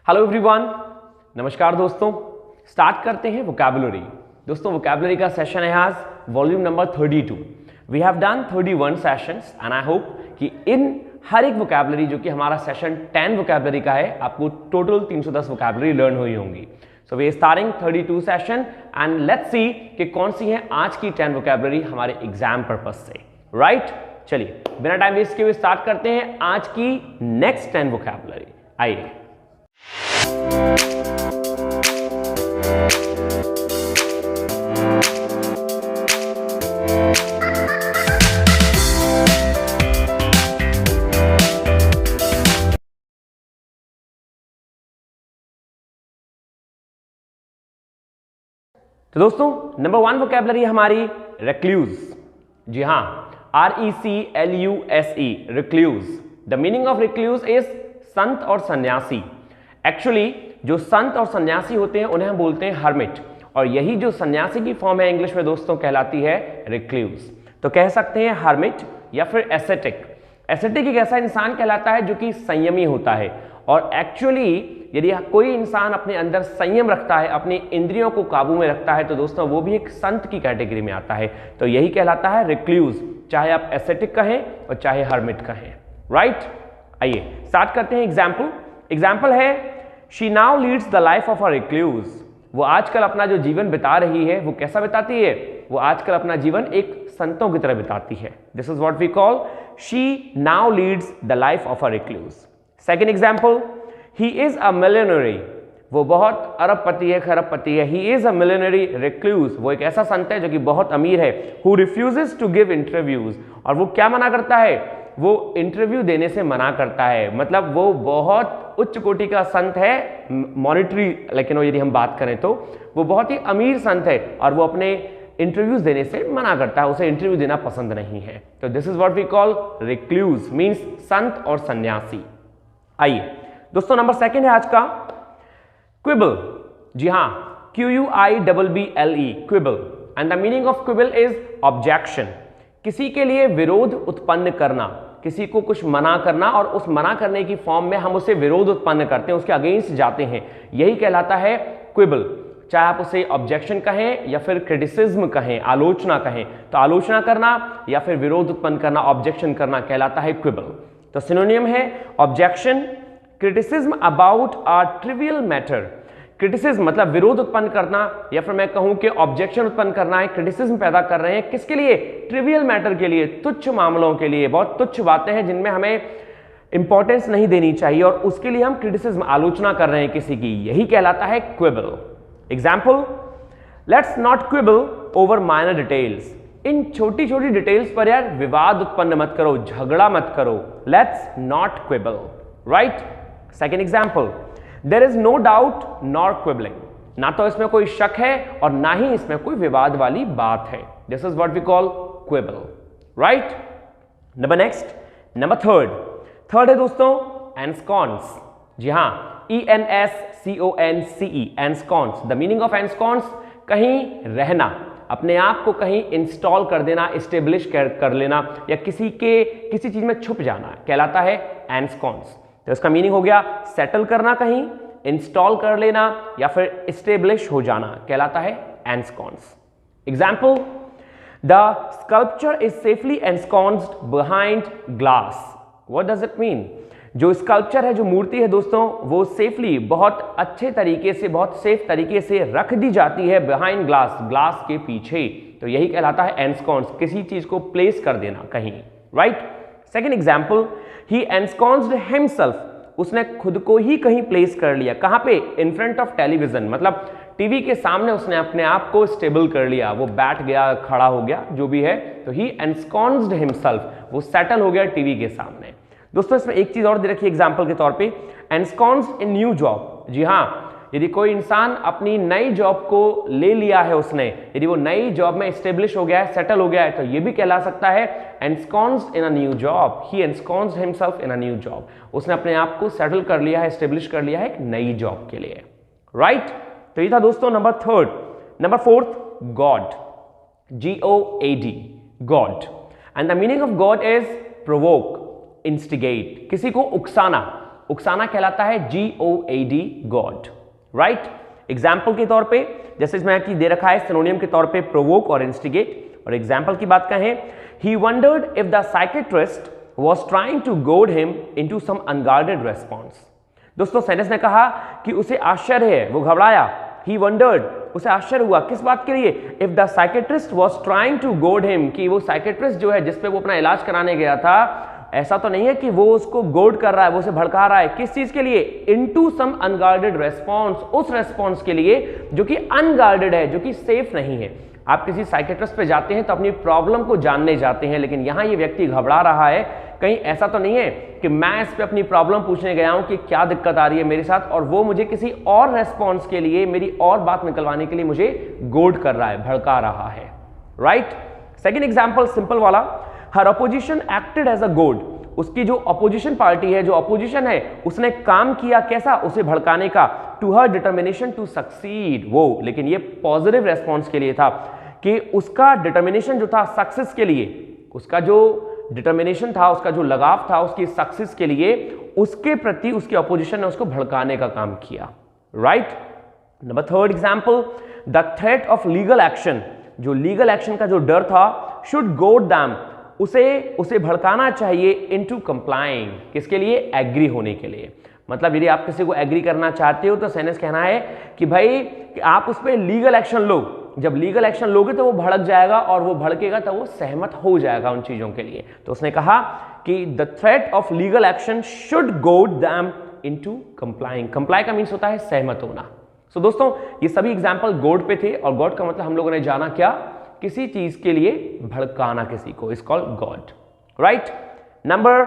Hello everyone, नमस्कार दोस्तों। Start करते हैं वोकैबुलरी। दोस्तों वोकैबुलरी का सेशन है आज volume number 32। We have done 31 sessions and I hope कि इन हर एक वोकैबुलरी जो कि हमारा सेशन 10 वोकैबुलरी का है, आपको टोटल 310 वोकैबुलरी लर्न हुई होंगी। So we are starting 32 session and let's see कि कौन सी है आज की 10 वोकैबुलरी हमारे एग्जाम पर्पज से। राइट, चलिए बिना टाइम वेस्ट किए हुए स्टार्ट करते हैं आज की नेक्स्ट 10 वोकैबुलरी। आइए। तो दोस्तों नंबर 1 वोकैबुलरी हमारी रिक्लूज। जी हां, RECLUSE, recluse. The meaning of recluse is संत और सन्यासी। एक्चुअली जो संत और सन्यासी होते हैं उन्हें हम बोलते हैं हर्मिट, और यही जो सन्यासी की फॉर्म है इंग्लिश में दोस्तों कहलाती है रिक्लूज। तो कह सकते हैं हर्मिट या फिर एसेटिक। एसेटिक एक ऐसा इंसान कहलाता है जो कि संयमी होता है, और एक्चुअली यदि कोई इंसान अपने अंदर संयम रखता है, अपनी इंद्रियों को काबू में रखता है, तो दोस्तों वो भी एक संत की कैटेगरी में आता है। तो यही कहलाता है रिक्लूज, चाहे आप एसेटिक कहें और चाहे हर्मिट कहें। राइट, आइए स्टार्ट करते हैं। एग्जाम्पल है she now leads the life of a recluse. वो आजकल अपना जो जीवन बिता रही है वो कैसा बिताती है? वो आजकल अपना जीवन एक संतों की तरह बिताती है। This is what we call she now leads the life of a recluse. Second example, he is a millionaire. वो बहुत अरबपति है, खरबपति है। He is a millionaire recluse. वो एक ऐसा संत है जो कि बहुत अमीर है। Who refuses to give interviews. और वो क्या मना करता है? वो इंटरव्यू देने से मना करता है। मतलब वो बहुत उच्च कोटि का संत है, मॉनिटरी, लेकिन यदि हम बात करें तो वो बहुत ही अमीर संत है और वो अपने इंटरव्यूज देने से मना करता है, उसे इंटरव्यू देना पसंद नहीं है। तो this is what we call recluse, means संत और सन्यासी। आइए दोस्तों, नंबर 2 है आज का क्विबल। जी हां, QUIBBLE, quibble. And the meaning of quibble is objection. किसी के लिए विरोध उत्पन्न करना, किसी को कुछ मना करना, और उस मना करने की फॉर्म में हम उसे विरोध उत्पन्न करते हैं, उसके अगेंस्ट जाते हैं, यही कहलाता है क्विबल। चाहे आप उसे ऑब्जेक्शन कहें या फिर क्रिटिसिज्म कहें, आलोचना कहें, तो आलोचना करना या फिर विरोध उत्पन्न करना, ऑब्जेक्शन करना कहलाता है क्विबल। तो सिनोनियम है objection, criticism about a trivial matter. Criticism मतलब विरोध उत्पन्न करना, या फिर मैं कहूं कि ऑब्जेक्शन उत्पन्न करना है, क्रिटिसिज्म पैदा कर रहे हैं किसके लिए? ट्रिवियल मैटर के लिए, तुच्छ मामलों के लिए, बहुत तुच्छ बातें हैं जिनमें हमें इंपॉर्टेंस नहीं देनी चाहिए, और उसके लिए हम क्रिटिसिज्म, आलोचना कर रहे हैं किसी की, यही कहलाता है quibble. Example, let's not quibble over minor details. इन छोटी छोटी डिटेल्स पर यार विवाद उत्पन्न मत करो, झगड़ा मत करो। Let's not quibble. Right, second example, there is no doubt nor quibbling. ना तो इसमें कोई शक है और ना ही इसमें कोई विवाद वाली बात है। This is what we call quibble. Right, number third है दोस्तों एंस्कॉन्स। जी हां, ENSCONCE, ensconce. The meaning of ensconce, कहीं रहना, अपने आप को कहीं इंस्टॉल कर देना, इस्टेब्लिश कर लेना, या किसी चीज में छुप जाना कहलाता है एंस्कॉन्स। तो इसका मीनिंग हो गया सेटल करना, कहीं इंस्टॉल कर लेना, या फिर इस्टेब्लिश हो जाना कहलाता है ensconce. Example, the sculpture is safely ensconced behind glass. What does it mean? जो स्कल्पचर है, जो मूर्ति है दोस्तों, वो सेफली, बहुत अच्छे तरीके से, बहुत सेफ तरीके से रख दी जाती है बिहाइंड ग्लास, ग्लास के पीछे। तो यही कहलाता है एंस्कॉन्स, किसी चीज को प्लेस कर देना कहीं। राइट, सेकेंड एग्जाम्पल, ही एंस्कॉन्स्ड हिमसेल्फ। उसने खुद को ही कहीं प्लेस कर लिया, कहां पे? इन फ्रंट ऑफ टेलीविजन, मतलब टीवी के सामने उसने अपने आप को स्टेबल कर लिया, वो बैठ गया, खड़ा हो गया, जो भी है। तो ही एंस्कॉन्स्ड हिमसेल्फ, वो सेटल हो गया टीवी के सामने। दोस्तों इसमें एक चीज और दे रखी है एग्जाम्पल के तौर पे, एंस्कॉन्स्ड इन न्यू जॉब। जी हां, यदि कोई इंसान अपनी नई जॉब को ले लिया है उसने, यदि वो नई जॉब में स्टेब्लिश हो गया है, सेटल हो गया है, तो ये भी कहला सकता है ensconced in a new job. He ensconced himself in a new job. उसने अपने आप को सेटल कर लिया है, स्टेब्लिश कर लिया है एक नई जॉब के लिए। राइट, तो ये था दोस्तों number 3। Number 4, God, GOAD, God. And the meaning of God is provoke, instigate, किसी को उकसाना, उकसाना कहलाता है GOAD, गॉड, राइट। एग्जाम्पल के तौर पे जैसे इसमें कि दे रखा है सिनोनियम के तौर पे प्रोवोक और इंस्टिगेट, और एग्जाम्पल की बात कहें, he wondered if the psychiatrist was trying to goad him into some unguarded response। दोस्तों सेनेस ने कहा कि उसे आश्चर्य है, वो घबराया, he wondered, उसे आश्चर्य हुआ किस बात के लिए, if the psychiatrist was trying to goad him, कि वो साइकेट्रिस्ट जो है जिसपे वो अपना इलाज कराने गया था, ऐसा तो नहीं है कि वो उसको गोड कर रहा है, वो उसे भड़का रहा है, किस चीज के लिए, इनटू सम अनगार्डेड रेस्पॉन्स, उस रेस्पॉन्स के लिए जो कि अनगार्डेड है, जो कि सेफ नहीं है। आप किसी साइकेट्रिस्ट पे जाते हैं तो अपनी प्रॉब्लम को जानने जाते हैं, लेकिन यहां ये व्यक्ति घबरा रहा है, कहीं ऐसा तो नहीं है कि मैं इस पे अपनी प्रॉब्लम पूछने गया हूं कि क्या दिक्कत आ रही है मेरे साथ, और वो मुझे किसी और रेस्पॉन्स के लिए, मेरी और बात निकलवाने के लिए मुझे गोड कर रहा है, भड़का रहा है, राइट। सेकेंड एग्जाम्पल सिंपल वाला, हर अपोजिशन एक्टेड एज अ गोड, उसकी जो अपोजिशन पार्टी है, जो अपोजिशन है, उसने काम किया कैसा, उसे भड़काने का, to her determination to succeed, वो लेकिन ये पॉजिटिव रेस्पॉन्स के लिए था कि उसका डिटर्मिनेशन जो था सक्सेस के लिए, उसका जो डिटर्मिनेशन था, उसका जो लगाव था उसकी सक्सेस के लिए, उसके प्रति उसकी अपोजिशन ने उसको भड़काने का काम किया, right. Number third example, the threat of legal action, जो लीगल एक्शन का जो डर था, शुड गोड दैम, उसे भड़काना चाहिए इनटू कंप्लाइंग, किसके लिए, एग्री होने के लिए। मतलब यदि आप किसी को एग्री करना चाहते हो तो सेनेस कहना है कि भाई कि आप उस पर लीगल एक्शन लो, जब लीगल एक्शन लोगे तो वो भड़क जाएगा, और वो भड़केगा तो वो सहमत हो जाएगा उन चीजों के लिए। तो उसने कहा कि the threat of legal action should गोड दैम इनटू कंप्लाइंग, कंप्लाई का मीन्स होता है सहमत होना। सो दोस्तों ये सभी एग्जाम्पल गॉड पे थे, और गॉड का मतलब हम लोगों ने जाना क्या, किसी चीज के लिए भड़काना किसी को, is called God, right. Number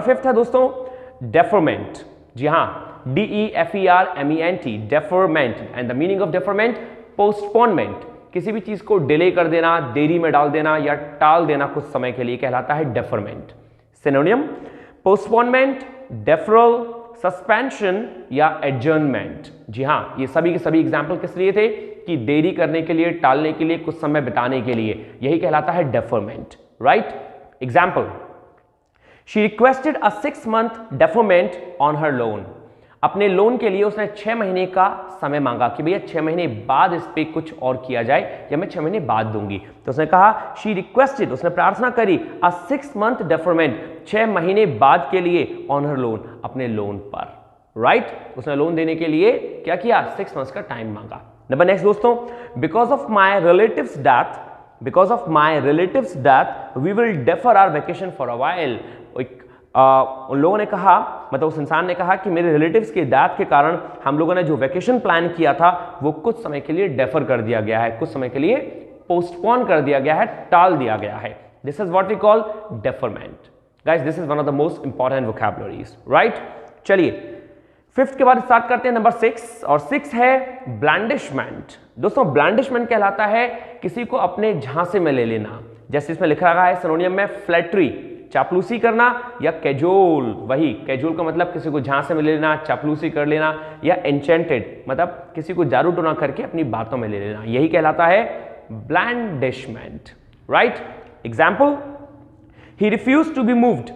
fifth है दोस्तों डेफरमेंट। जी हां, DEFERMENT, deferment, and the meaning of deferment, postponement, किसी भी चीज को डिले कर देना, देरी में डाल देना या टाल देना कुछ समय के लिए कहलाता है डेफरमेंट। सिनोनियम, पोस्टपोनमेंट, डेफरल, सस्पेंशन या एडजर्नमेंट। जी हां, ये सभी के सभी एग्जाम्पल किस लिए थे, कि देरी करने के लिए, टालने के लिए, कुछ समय बिताने के लिए, यही कहलाता है deferment, right. Example, she requested a 6 month deferment on her loan, अपने लोन के लिए उसने 6 महीने का समय मांगा कि भैया 6 महीने बाद इस पे कुछ और किया जाए, या मैं 6 महीने बाद दूंगी। तो उसने कहा शी रिक्वेस्टेड, उसने प्रार्थना करी, अ 6 month डेफरमेंट, 6 महीने बाद के लिए, ऑन हर लोन, अपने लोन पर, राइट। उसने लोन देने के लिए क्या किया, 6 months का टाइम मांगा। नंबर नेक्स्ट दोस्तों, because of my relatives death we will defer our vacation for a while. उन लोगों ने कहा, मतलब उस इंसान ने कहा कि मेरे रिलेटिव्स के डेथ के कारण हम लोगों ने जो वेकेशन प्लान किया था वो कुछ समय के लिए डेफर कर दिया गया है, कुछ समय के लिए पोस्टपोन कर दिया गया है, टाल दिया गया है। This is what we call deferment. Guys this is one of the most important vocabularies, right. चलिए फिफ्थ के बाद स्टार्ट करते हैं नंबर 6, और 6 है ब्लैंडिशमेंट। दोस्तों ब्लैंडिशमेंट कहलाता है किसी को अपने झांसे में ले लेना, जैसे इसमें लिखा रहा है सिनोनियम में, फ्लैटरी, चापलूसी करना, या कैजोल, वही कैजोल का मतलब किसी को झांसे में ले लेना, चापलूसी कर लेना, या एन्चेंटेड मतलब किसी को जादू टोना करके अपनी बातों में ले लेना, यही कहलाता है blandishment, right. Example, he refuse to be moved,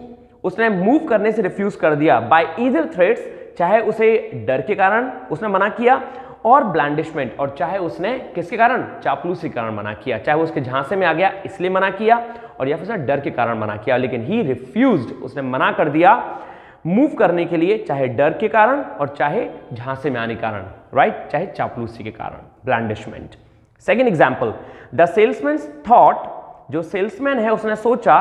उसने मूव करने से रिफ्यूज कर दिया, बाय ईदर थ्रेट्स, चाहे उसे डर के कारण उसने मना किया, और ब्लैंडिशमेंट, और चाहे उसने किसके कारण, चापलूसी के कारण मना किया, चाहे वो उसके झांसे में आ गया इसलिए मना किया, और या फिर उसने डर के कारण मना किया, लेकिन ही रिफ्यूज्ड, उसने मना कर दिया मूव करने के लिए, चाहे डर के कारण और चाहे झांसे में आने के कारण, राइट, चाहे चापलूसी के कारण, blandishment. Second example, the salesman thought, जो सेल्समैन है उसने सोचा,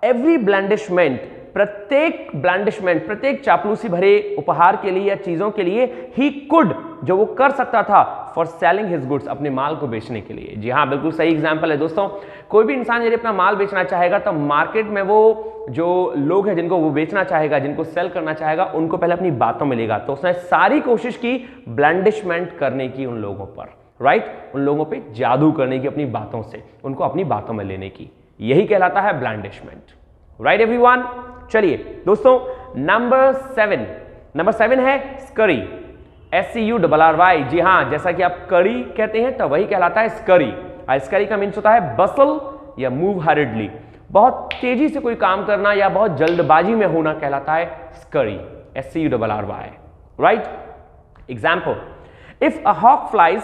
एवरी ब्लैंडिशमेंट, प्रत्येक चापलूसी भरे उपहार के लिए या चीजों के लिए, ही कुड, जो वो कर सकता था, फॉर सेलिंग हिज गुड्स, अपने माल को बेचने के लिए। जी हाँ, बिल्कुल सही एग्जांपल है दोस्तों। कोई भी इंसान यदि अपना माल बेचना चाहेगा तो मार्केट में वो जो लोग हैं जिनको वो बेचना चाहेगा, जिनको सेल करना चाहेगा, उनको पहले अपनी बातों में लेगा। तो उसने सारी कोशिश की ब्लैंडिशमेंट करने की उन लोगों पर, राइट, उन लोगों पर जादू करने की अपनी बातों से, उनको अपनी बातों में लेने की, यही कहलाता है ब्लैंडिशमेंट, राइट एवरीवन। चलिए दोस्तों नंबर 7 है स्करी, SCURRY। जी हाँ, जैसा कि आप करी कहते हैं तो वही कहलाता है स्करी। स्करी का मीन्स होता है बसल या मूव हरिडली। बहुत तेजी से कोई काम करना या बहुत जल्दबाजी में होना कहलाता है scurry, SCURRY, right. Example, if a hawk flies,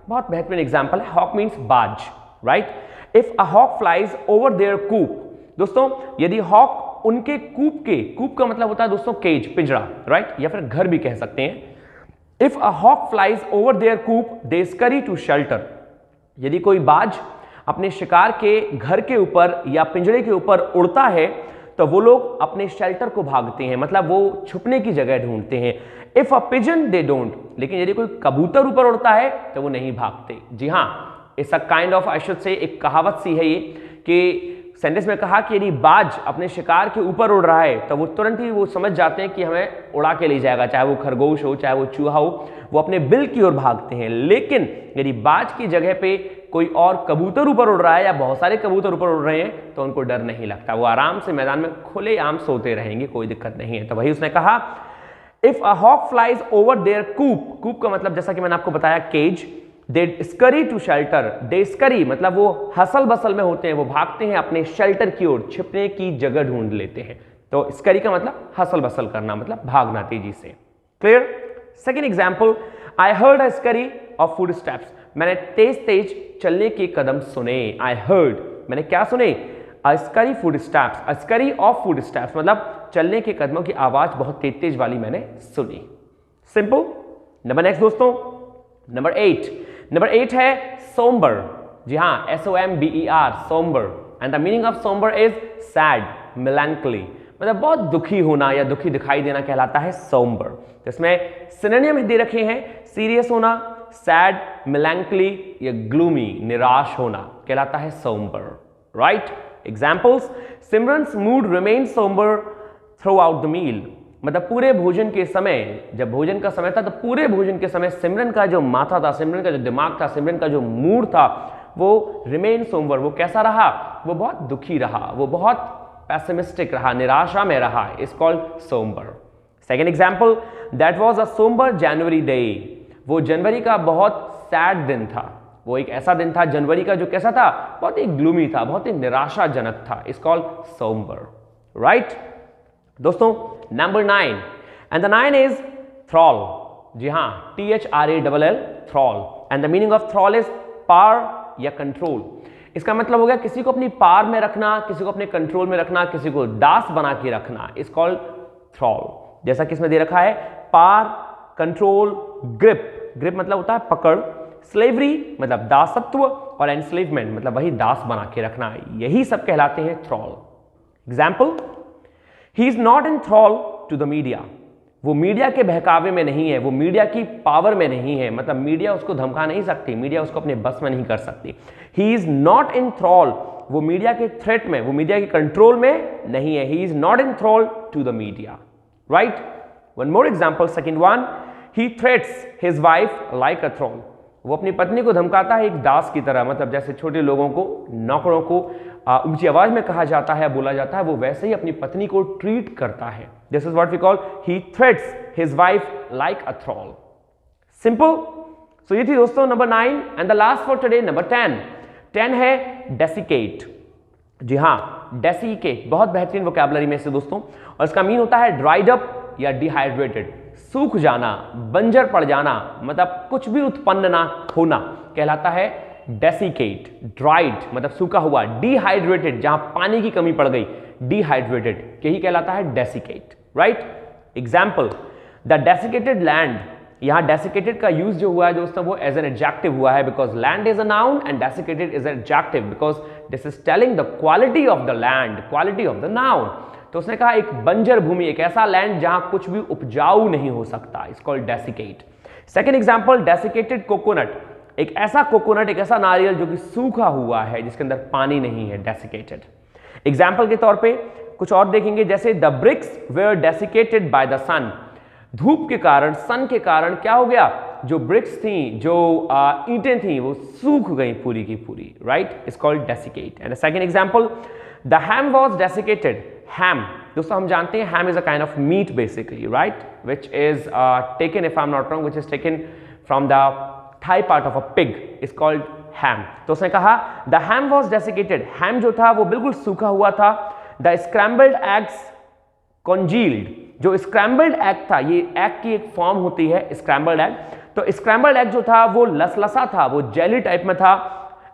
बहुत बेहतरीन एग्जाम्पल है, हॉक मीन्स बाज, right. If a hawk flies over their coop, दोस्तों यदि हॉक उनके कूप का मतलब होता है दोस्तों केज, पिंजरा, राइट, या फिर घर भी कह सकते हैं। If a hawk flies over their coop they scurry to shelter, यदि कोई बाज अपने शिकार के घर के ऊपर या पिंजरे के ऊपर उड़ता है तो वो लोग अपने शेल्टर को भागते हैं, मतलब वो छुपने की जगह ढूंढते हैं। If a pigeon they don't, लेकिन यदि कोई कबूतर ऊपर उड़ता है तो वो नहीं भागते। जी हाँ, it's a kind of, I should say, एक कहावत सी है ये कि सेंटेंस में कहा कि यदि बाज अपने शिकार के ऊपर उड़ रहा है तो वो तुरंत ही वो समझ जाते हैं कि हमें उड़ा के ले जाएगा, चाहे वो खरगोश हो चाहे वो चूहा हो, वो अपने बिल की ओर भागते हैं। लेकिन यदि बाज की जगह पे कोई और कबूतर ऊपर उड़ रहा है या बहुत सारे कबूतर ऊपर उड़ रहे हैं तो उनको डर नहीं लगता, वो आराम से मैदान में खुलेआम सोते रहेंगे, कोई दिक्कत नहीं है। तो वही उसने कहा, if a hawk flies over their coop, coop का मतलब जैसा कि मैंने आपको बताया cage, they scurry to shelter, they scurry मतलब वो हसल बसल में होते हैं, वो भागते हैं अपने शेल्टर की ओर, छिपने की जगह ढूंढ लेते हैं। तो स्करी का मतलब हसल बसल करना, मतलब भागना तेजी से। Clear. Second example, I heard a scurry of foot steps, मैंने तेज तेज चलने के कदम सुने। आई हर्ड, मैंने क्या सुने? A scurry foot steps, a scurry of foot steps मतलब चलने के कदमों की आवाज बहुत तेज तेज वाली मैंने सुनी। सिंपल। नंबर नेक्स्ट दोस्तों, नंबर 8। नंबर 8 है सोम्बर। जी हाँ, SOMBER, somber, and the meaning of somber is sad, melancholy, मतलब बहुत दुखी होना या दुखी दिखाई देना कहलाता है सोम्बर। तो इसमें सिनोनिम दे रखे हैं, सीरियस होना, सैड, मेलैंकोली या ग्लूमी, निराश होना कहलाता है sombre, right. Examples, Simran's mood remain sombre throughout the meal, मतलब पूरे भोजन के समय, जब भोजन का समय था तो पूरे भोजन के समय सिमरन का जो माथा था, सिमरन का जो दिमाग था, सिमरन का जो मूड था वो रिमेन सोम्बर, वो कैसा रहा? वो बहुत दुखी रहा, वो बहुत पैसिमिस्टिक रहा, निराशा में रहा, is called sombre. Second example, that was a sombre January day, वो जनवरी का बहुत सैड दिन था, वो एक ऐसा दिन था जनवरी का जो कैसा था? बहुत ही ग्लूमी था, बहुत ही निराशाजनक था, इज कॉल्ड सोम्बर, राइट। दोस्तों number 9, and the 9 is thrall. जी हाँ, THRALL, thrall, and the meaning of thrall is power या कंट्रोल। इसका मतलब हो गया किसी को अपनी पावर में रखना, किसी को अपने कंट्रोल में रखना, किसी को दास बना के रखना, इज कॉल्ड थ्रॉल। जैसा कि इसमें दे रखा है, पावर, कंट्रोल, ग्रिप, ग्रिप मतलब होता है पकड़, स्लेवरी मतलब दासत्व, और एनस्लेवमेंट मतलब वही दास बना के रखना, यही सब कहलाते हैं thrall. Example, he is not in thrall to the media, वो मीडिया के बहकावे में नहीं है, वो मीडिया की पावर में नहीं है, मतलब मीडिया उसको धमका नहीं सकती, मीडिया उसको अपने बस में नहीं कर सकती। ही इज नॉट इन थ्रॉल, वो मीडिया के थ्रेट में, वो मीडिया के कंट्रोल में नहीं है। He is not in thrall to the media, right. One more example, second one, he threats his wife like a thrall, वो अपनी पत्नी को धमकाता है एक दास की तरह, मतलब जैसे छोटे लोगों को, नौकरों को ऊंची आवाज में कहा जाता है, बोला जाता है, वो वैसे ही अपनी पत्नी को ट्रीट करता है। This is what we call he threats his wife like a thrall. Simple. So ये थी दोस्तों number 9, and the last for today number 10। 10 है डेसिकेट। जी हाँ, डेसिकेट बहुत बेहतरीन वोकैबुलरी में से दोस्तों, और इसका मीन होता है ड्राइड अप या डिहाइड्रेटेड, सूख जाना, बंजर पड़ जाना, मतलब कुछ भी उत्पन्न ना होना कहलाता है डेसिकेट। ड्राइड मतलब सूखा हुआ, डिहाइड्रेटेड जहां पानी की कमी पड़ गई, डिहाइड्रेटेड, यही कहलाता है desiccate, right. Example, the desiccated land, यहां डेसिकेटेड का यूज जो हुआ है दोस्तों वो एज एन एडजेक्टिव हुआ है, because land is a noun and desiccated is an adjective, because this is telling the quality of the land, quality of the noun. तो उसने कहा एक बंजर भूमि, एक ऐसा लैंड जहां कुछ भी उपजाऊ नहीं हो सकता, it's called desiccate. Second example, desiccated coconut, एक ऐसा कोकोनट, एक ऐसा नारियल जो कि सूखा हुआ है, जिसके अंदर पानी नहीं है, डेसिकेटेड। एग्जाम्पल के तौर पे कुछ और देखेंगे, जैसे the bricks were desiccated by the sun, धूप के कारण, सन के कारण क्या हो गया? जो ब्रिक्स थी, जो ईंटें थी, वो सूख गई पूरी की पूरी, right. It's called desiccate. And second example, the ham was desiccated. Ham दोस्तों हम जानते हैं ham is a kind of meat basically, right, which is taken, if I am not wrong, which is taken from the thigh part of a pig, is called ham. तो उसने कहा the ham was desiccated. ham जो था वो बिल्कुल सूखा हुआ था. The scrambled eggs congealed. जो स्क्रैम्बल्ड एग था, ये एग की एक फॉर्म होती है स्क्रैम्बल्ड एग, तो स्क्रैम्बल्ड एग जो था वो लसलसा था, वो जेली टाइप में था.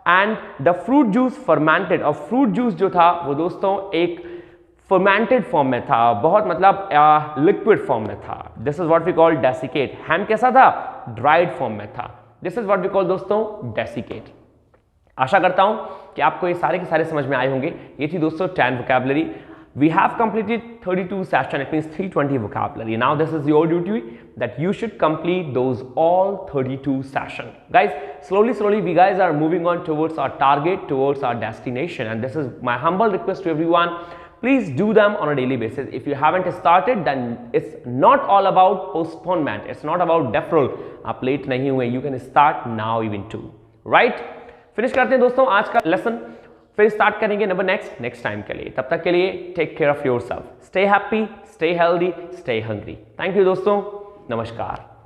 And the fruit juice fermented, और फ्रूट जूस जो था वो दोस्तों एक फर्मेंटेड फॉर्म में था, बहुत मतलब लिक्विड फॉर्म में था. This is what we call desiccate. Ham कैसा था? ड्राइड फॉर्म में था. This is what we call दोस्तों डेसिकेट. आशा करता हूं कि आपको ये सारे के सारे समझ में आए होंगे. ये थी दोस्तों 10 vocabulary. We have completed 32 session, it means 320 vocabulary. Now this is your duty that you should complete those all 32 session. Guys, slowly we guys are moving on towards our target, towards our destination, and this is my humble request to everyone. Please do them on a daily basis. If you haven't started, then it's not all about postponement. It's not about deferral. आप late नहीं हुए, you can start now even too. Right? Finish करते हैं दोस्तों आज का lesson. फिर start करेंगे नंबर नेक्स्ट टाइम के लिए. तब तक के लिए take care of yourself. Stay happy, stay healthy, stay hungry. Thank you दोस्तों. नमस्कार.